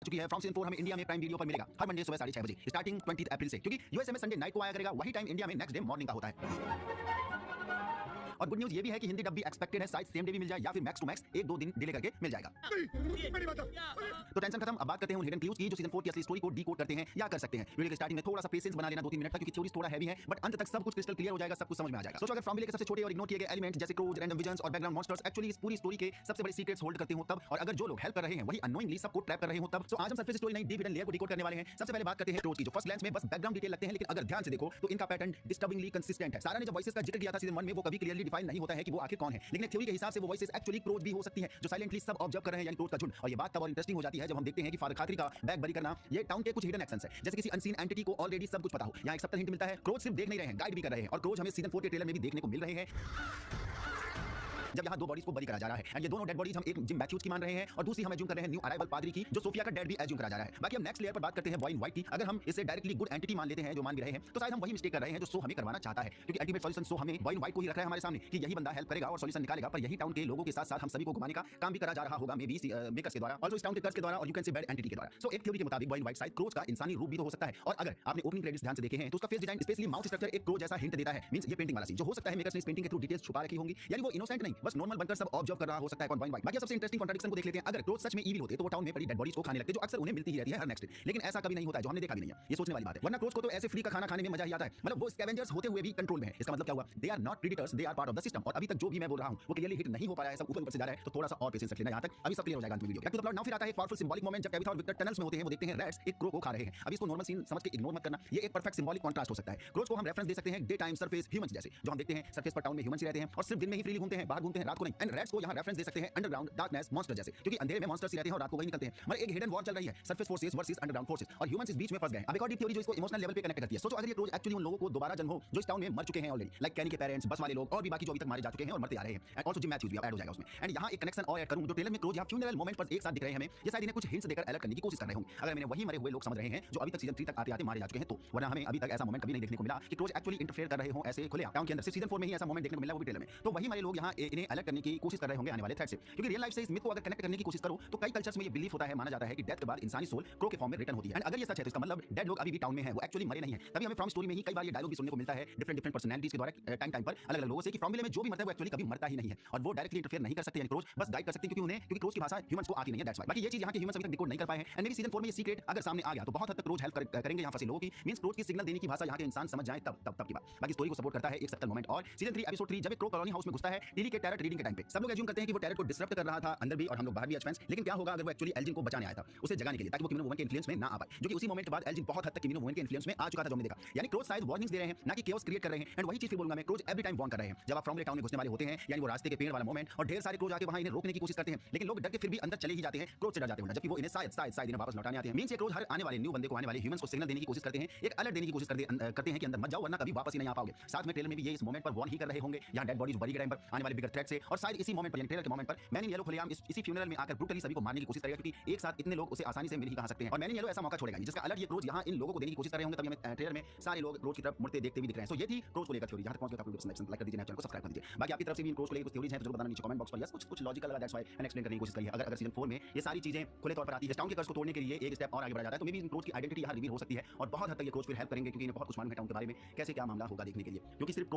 चुकी है। From season 4 हमें इंडिया में प्राइम वीडियो पर मिलेगा हर मंडे सुबह 6:30 बजे स्टार्टिंग 20 अप्रैल से, क्योंकि यूएसए में संडे नाइट को आया करेगा, वही टाइम इंडिया में नेक्स्ट डे मॉर्निंग का होता है। और गुड न्यूज़ ये भी है कि हिंदी डब भी एक्सपेक्टेड है, शायद सेम डे भी मिल जाए या फिर मैक्स टू मैक्स 1-2 दिन डिले करके मिल जाएगा। तो टेंशन खत्म। अब बात करते हैं उन हिडन क्लूज की जो सीजन 4 की असली स्टोरी को डीकोड करते हैं या कर सकते हैं। वीडियो के स्टार्टिंग में थोड़ा सा पेशेंस बना लेना 2-3 मिनट तक, क्योंकि थ्योरीज थोड़ा हैवी है, बट अंत तक सब कुछ क्रिस्टल क्लियर हो जाएगा, सब कुछ समझ में आ जाएगा। सोचो अगर फॉर्मूले के सबसे छोटे और इग्नोर किए गए एलिमेंट जैसे क्रोज, रैंडम विजन्स और बैकग्राउंड मॉन्स्टर्स एक्चुअली इस पूरी स्टोरी के सबसे बड़े सीक्रेट्स होल्ड करते हो तब, और अगर जो लोग हेल्प कर रहे हैं वही अननोइंगली सबको ट्रैप कर रहे हो तब। तो आज हम सरफेस स्टोरी नहीं, डीप हिडन लेयर को डीकोड करने वाले हैं। सबसे पहले बात करते हैं क्रोज की, जो फर्स्ट ग्लैंस में बस बैकग्राउंड डिटेल लगते हैं, लेकिन अगर ध्यान से देखो तो इनका पैटर्न डिस्टर्बिंगली कंसिस्टेंट है। सारा ने जब वॉइसेस का जिक्र किया था सीजन 1 में, वो कभी क्लियरली डिफाइन नहीं होता है कि वो आखिर कौन है, लेकिन थ्योरी के हिसाब से वो वॉइसेस एक्चुअली क्रोज भी हो सकती हैं, जो साइलेंटली सब ऑब्जर्व कर रहे हैं, यानी क्रोज का झुंड। और ये बात तब और इंटरेस्टिंग हो जाती है जब हम देखते हैं कि फादर खातरी का बैग बरी करना ये टाउन के कुछ हिडन एक्शंस है, जैसे किसी अनसीन एंटिटी को ऑलरेडी सब कुछ पता हो। यहाँ एक सबटल हिंट मिलता है, क्रोज सिर्फ देख नहीं रहे हैं, गाइड भी कर रहे हैं, और क्रोज हमें सीजन 4 के ट्रेलर में भी देखने को मिल रहे हैं जब यहाँ 2 बॉडीज को बरी करा जा रहा है। एंड ये दोनों डेड बॉडीज हम एक जिम मैथ्यूज की मान रहे हैं और दूसरी हम एज्यूम कर रहे हैं न्यू अराइवल पादरी की, जो सोफिया का डेड भी एज्यूम करा जा रहा है। बाकी हम नेक्स्ट लेयर पर बात करते हैं बॉय इन व्हाइट की। अगर हम इसे डायरेक्टली गुड एंटिटी मान लेते हैं, जो मान भी रहे हैं, तो शायद हम वही मिस्टेक कर रहे हैं जो सो हमें करवाना चाहता है, क्योंकि अल्टीमेट सॉल्यूशन सो हमें बॉय इन व्हाइट को ही रख रहा है हमारे सामने कि यही बंदा हेल्प करेगा और सॉल्यूशन निकालेगा, पर यही टाउन के लोगों के साथ साथ हम सभी को घुमाने का काम भी करा जा रहा होगा, मे बी मेकर्स के द्वारा, और जो इस टाउन के कर्स के द्वारा, और you can say bad entity के द्वारा। सो एक थ्योरी के मुताबिक बॉय इन व्हाइट शायद क्रोज का इंसानी रूप भी तो हो सकता है। और अगर आपने ओपनिंग क्रेडिट्स ध्यान से देखे हैं तो उसका face design, specially mouth structure एक क्रोज जैसा हिंट देता है। मींस ये पेंटिंग वाला सीन जो हो सकता है मेकर्स ने इस पेंटिंग के थ्रू डिटेल्स छुपा रखी होंगी, यानी वो इनोसेंट नहीं बस नॉर्मल बनकर सब ऑब्जर्व कर रहा हो सकता है बॉय इन व्हाइट। बाकी सबसे इंटरेस्टिंग कॉन्ट्रडिक्शन को देख लेते हैं। अगर क्रोज सच में ईविल होते तो वो टाउन में पड़ी डेड बॉडीज को खाने लगते, जो अक्सर उन्हें मिलती ही रहती है हर नेक्स्ट डे, लेकिन ऐसा कभी नहीं होता है, जो हमने देखा भी नहीं है। ये सोचने वाली बात है, वरना क्रोज को तो ऐसे फ्री का खाना खाने में मजा ही आता है। मतलब वो स्कैवेंजर्स होते हुए भी कंट्रोल में है। इसका मतलब क्या हुआ? They are not predators, they are part of the system. और अभी तक जो भी मैं बोल रहा हूं वो क्लियरली हिट नहीं हो पाया है, सब ऊपर से जा रहा है, तो थोड़ा सा और पेशेंस रख लेना, यहां तक अभी सब क्लियर हो जाएगा video. Back to the plot now. फिर आता है एक पावरफुल सिंबॉलिक मोमेंट जब टेबिथा और विक्टर टनल्स में होते हैं, वो देखते हैं रैट्स एक क्रो को खा रहे हैं। अभी इसको नॉर्मल सीन समझ के इग्नोर मत करना, ये एक परफेक्ट सिंबॉलिक कॉन्ट्रास्ट हो सकता है। क्रोज को हम रेफरेंस दे सकते हैं डे टाइम सरफेस ह्यूमंस जैसे, जो हम देखते हैं सरफेस पर टाउन में ह्यूमंस ही रहते हैं और सिर्फ दिन में ही फ्रीली घूमते हैं, बाहर घूमते हैं, रात को नहीं। एंड रैट्स को यहां रेफरेंस दे सकते हैं अंडरग्राउंड डार्कनेस मॉन्स्टर जैसे, क्योंकि अंधेरे में मॉन्स्टर्स ही रहते हैं और रात को वही निकलते हैं। मतलब एक हिडन वॉर चल रही है, surface forces versus underground forces, और ह्यूमंस इस बीच में फंस गए। अब एक और डीप थ्योरी जो इसको इमोशनल लेवल पे कनेक्ट करती है। सोचो अगर ये क्रोज एक्चुअली उन लोगों को दोबारा जन्म हो जो इस टाउन में मर चुके हैं ऑलरेडी, लाइक कैनी के पेरेंट्स, बस वाले लोग, और भी बाकी जो अभी तक मारे जा चुके हैं और मरते आ रहे हैं। एंड आल्सो जिम मैथ्यूज भी ऐड हो जाएगा उसमें। एंड यहां एक कनेक्शन और ऐड करूं, जो ट्रेलर में क्रोज यहां फ्यूनरल मोमेंट पर एक साथ दिख रहे हैं हमें, ये शायद इन्हें कुछ हिंट्स देकर अलर्ट करने की कोशिश कर रहे होंगे। अगर मैंने वही मरे हुए लोग समझ रहे हैं जो अभी तक सीजन 3 तक आते आते मारे जा चुके हैं, तो वरना हमें अभी तक ऐसा मोमेंट कभी नहीं देखने को मिला कि क्रोज एक्चुअली इंटरफेयर कर रहे हो ऐसे खुले टाउन के अंदर। सिर्फ सीजन 4 में ही ऐसा मोमेंट देखने को मिला, वो भी ट्रेलर में। तो वही हमारे लोग यहां इन्हें अलर्ट करने की कोशिश कर रहे होंगे आने वाले थ्रेड से, क्योंकि रियल लाइफ से इस मिथ को अगर कनेक्ट करने की कोशिश करो तो कई कल्चर्स में ये बिलीफ होता है, माना जाता है कि डेथ के बाद इंसानी सोल क्रो के फॉर्म में रिटर्न होती है। एंड अगर ये सच है तो इसका मतलब डेड लोग अभी भी टाउन में हैं, वो एक्चुअली मरे नहीं हैं। तभी हमें फ्रॉम स्टोरी में ही कई बार ये डायलॉग भी सुनने को मिलता है डिफरेंट पर्सनैलिटीज के द्वारा टाइम पर अलग अलग लोगों से, कि फॉर्मूले में जो भी मरता है वो एक्चुअली कभी मरता ही नहीं है, और वो डायरेक्टली इंटरफेयर नहीं कर सकते, यानी क्रोज बस गाइड कर सकते हैं, क्योंकि क्रोज की भाषा ह्यूमंस को आती नहीं है, दैट्स व्हाई। बाकी ये चीज यहां के ह्यूमंस अभी तक डिकोड नहीं कर पाए हैं। एंड मेबी सीजन 4 में ये सीक्रेट अगर सामने आ गया तो बहुत हद तक क्रोज हेल्प करेंगे यहां फंसे लोगों की। मींस क्रोज की सिग्नल देने की भाषा यहां के इंसान समझ जाए तब की बात। बाकी स्टोरी को सपोर्ट करता है एक सटल मोमेंट, और सीजन 3 एपिसोड 3 जब एक क्रो कॉलोनी हाउस में घुसता है टीली के टैरेट रीडिंग के टाइम पे, सब लोग एज्यूम करते हैं कि वो टैरेट को डिसरप्ट कर रहा था अंदर भी और हम लोग बाहर भी एज फैंस। लेकिन क्या होगा अगर वो एक्चुअली एल्जिन को बचाने आया था, उसे जगाने के लिए, ताकि वो किमिनो वुमन के इन्फ्लुएंस में ना आ पाए, जो कि उसी मोमेंट के बाद एल्जिन बहुत हद तक किमिनो वुमन के इन्फ्लुएंस में आ चुका था, जो हमने देखा। यानी क्रोज शायद वार्निंग्स दे रहे हैं, ना कि केओस क्रिएट कर रहे हैं। एंड वही चीज फिर बोलूंगा मैं, क्रोज एवरी टाइम वार्न कर रहे हैं जब आप फ्रॉमले टाउन में घुसने वाले होते हैं, यानी वो रास्ते के पेड़ वाला मोमेंट, और ढेर सारे क्रोज आके वहां इन्हें रोकने की कोशिश करते हैं, लेकिन लोग डर के फिर भी अंदर चले ही जाते हैं, क्रोज से डर जाते हैं, जबकि वो इन्हें शायद इन्हें वापस लौटाने आते हैं। मींस ये क्रोज हर आने वाले न्यू बंदे को, आने वाले ह्यूमंस को सिग्नल देने की कोशिश करते हैं, एक अलर्ट देने की कोशिश करते हैं कि अंदर मत जाओ वरना कभी वापस ही नहीं आ पाओगे। साथ में ट्रेलर में भी ये इस मोमेंट पर वार्न ही कर रहे होंगे, यहां डेड बॉडीज बरी के टाइम पर आने वाले बिगर थ्रेट से, और शायद इसी मोमेंट पर, ट्रेलर के मोमेंट पर मैन इन येलो खुलेआम इसी फ्यूनरल में आकर ब्रूटली सभी को मारने की कोशिश करेगा, क्योंकि एक साथ इतने लोग उसे आसानी से मिल ही कहा सकते हैं, और मैन इन येलो ऐसा मौका छोड़ेगा नहीं, जिसका अलर्ट ये क्रोज यहां इन लोगों को देने की कोशिश कर रहे होंगे। तभी हमें ट्रेलर में सारे लोग क्रोज की तरफ मुड़ते देखते भी दिख रहे हैं। सो ये थी क्रोज को लेकर थ्योरी। जहां तक पहुंच गया आप लाइक कर दीजिए, चैनल को सब्सक्राइब कर दीजिए। बाकी आपकी तरफ से भी क्रोज को लेकर कुछ थ्योरीज हैं तो जरूर बताना नीचे कमेंट बॉक्स पर। यस कुछ लॉजिकल लगा, दैट्स व्हाई मैंने एक्सप्लेन करने की कोशिश करी है। अगर सीजन 4 में ये सारी चीजें खुले तौर पर आती है, टाउन के कर्ज को तोड़ने के लिए एक स्टेप और आगे बढ़ा जाता है, तो मे बी क्रोज की आइडेंटिटी यहां रिवील हो सकती है, और बहुत हद तक ये क्रोज फिर हेल्प करेंगे, क्योंकि इन्हें बहुत कुछ मालूम है टाउन के बारे में, कैसे क्या मामला होगा देखने के लिए, क्योंकि सिर्फ